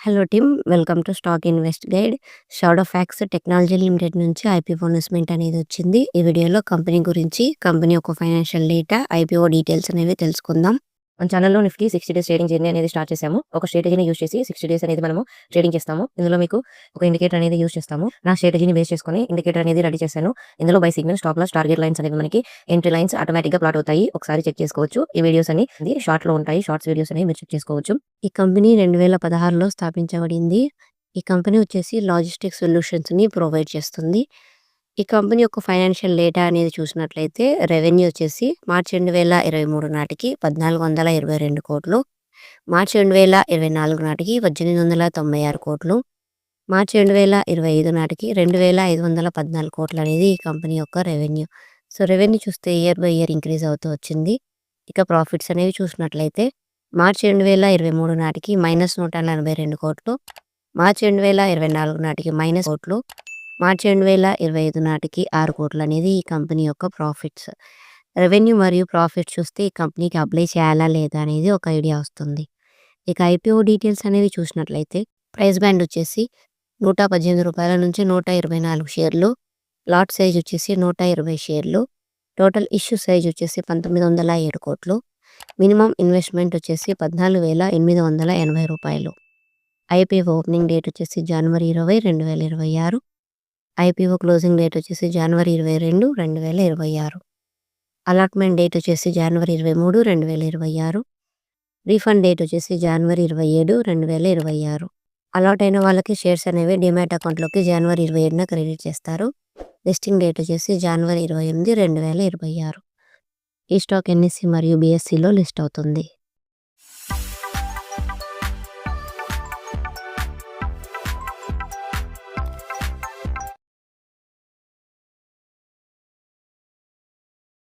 Hello team, welcome to stock invest guide. Shadowfax technology limited నుంచి IPO announcement అనేది వచ్చింది. ఈ వీడియోలో కంపెనీ గురించి, కంపెనీ యొక్క ఫైనాన్షియల్ డేటా, ఐపీఓ డీటెయిల్స్ అనేవి తెలుసుకుందాం. మన ఛానల్లో నిఫ్టీ 60 డేస్ ట్రేడింగ్ జర్నీ అనేది స్టార్ట్ చేసాము. ఒక స్ట్రాటజీని యూజ్ చేసి 60 డేస్ అనేది మనము ట్రేడింగ్ చేస్తాము. ఇందులో మీకు ఒక ఇండికేటర్ అనేది యూజ్ చేస్తాము. నా స్ట్రాటజీని బేస్ చేసుకొని ఇండికేటర్ అనేది రెడీ చేశాను. ఇందులో buy signal, stop loss, target lines అనేవి మనకి ఎంట్రీ లైన్స్ ఆటోమేటిక్గా ప్లాట్ అవుతాయి. ఒకసారి చెక్ చేసుకోవచ్చు. ఈ వీడియోస్ అని షార్ట్ లో ఉంటాయి. షార్ట్స్ వీడియోస్ అనేవి మీరు చెక్ చేసుకోవచ్చు. ఈ కంపెనీ 2016లో స్థాపించబడింది. ఈ కంపెనీ వచ్చేసి లాజిస్టిక్ సొల్యూషన్స్ని ప్రొవైడ్ చేస్తుంది. ఈ కంపెనీ యొక్క ఫైనాన్షియల్ డేటా అనేది చూసినట్లయితే రెవెన్యూ వచ్చేసి మార్చి 2023 నాటికి 1422 కోట్లు, మార్చి 2024 నాటికి 1896 కోట్లు, మార్చి 2025 నాటికి 2514 కోట్లు అనేది ఈ కంపెనీ యొక్క రెవెన్యూ. సో రెవెన్యూ చూస్తే ఇయర్ బై ఇయర్ ఇంక్రీజ్ అవుతూ వచ్చింది. ఇక ప్రాఫిట్స్ అనేవి చూసినట్లయితే మార్చి 2023 నాటికి -142 కోట్లు, మార్చి 2024 నాటికి -1 కోట్లు, మార్చి 2025 నాటికి 6 కోట్లు అనేది ఈ కంపెనీ యొక్క ప్రాఫిట్స్. రెవెన్యూ మరియు ప్రాఫిట్స్ చూస్తే ఈ కంపెనీకి అప్లై చేయాలా లేదా అనేది ఒక ఐడియా వస్తుంది. ఇక ఐపీఓ డీటెయిల్స్ అనేవి చూసినట్లయితే ప్రైస్ బ్యాండ్ వచ్చేసి ₹118 నుంచి 124 షేర్లు, లాట్ సైజ్ వచ్చేసి 120 షేర్లు, టోటల్ ఇష్యూ సైజ్ వచ్చేసి 1907 కోట్లు, మినిమం ఇన్వెస్ట్మెంట్ వచ్చేసి ₹14,880. ఐపీఓ ఓపెనింగ్ డేట్ వచ్చేసి జనవరి 20, 2026. ఐపీఓ క్లోజింగ్ డేట్ వచ్చేసి జనవరి 22, 2026. అలాట్మెంట్ డేట్ వచ్చేసి జనవరి 23, 2026. రీఫండ్ డేట్ వచ్చేసి జనవరి 27, 2026. అలాట్ అయిన వాళ్ళకి షేర్స్ అనేవి డిమాట్ అకౌంట్లోకి జనవరి 27న క్రెడిట్ చేస్తారు. లిస్టింగ్ డేట్ వచ్చేసి జనవరి 28, 2026. ఈ స్టాక్ ఎన్ఎస్సి మరియు బిఎస్సిలో లిస్ట్ అవుతుంది.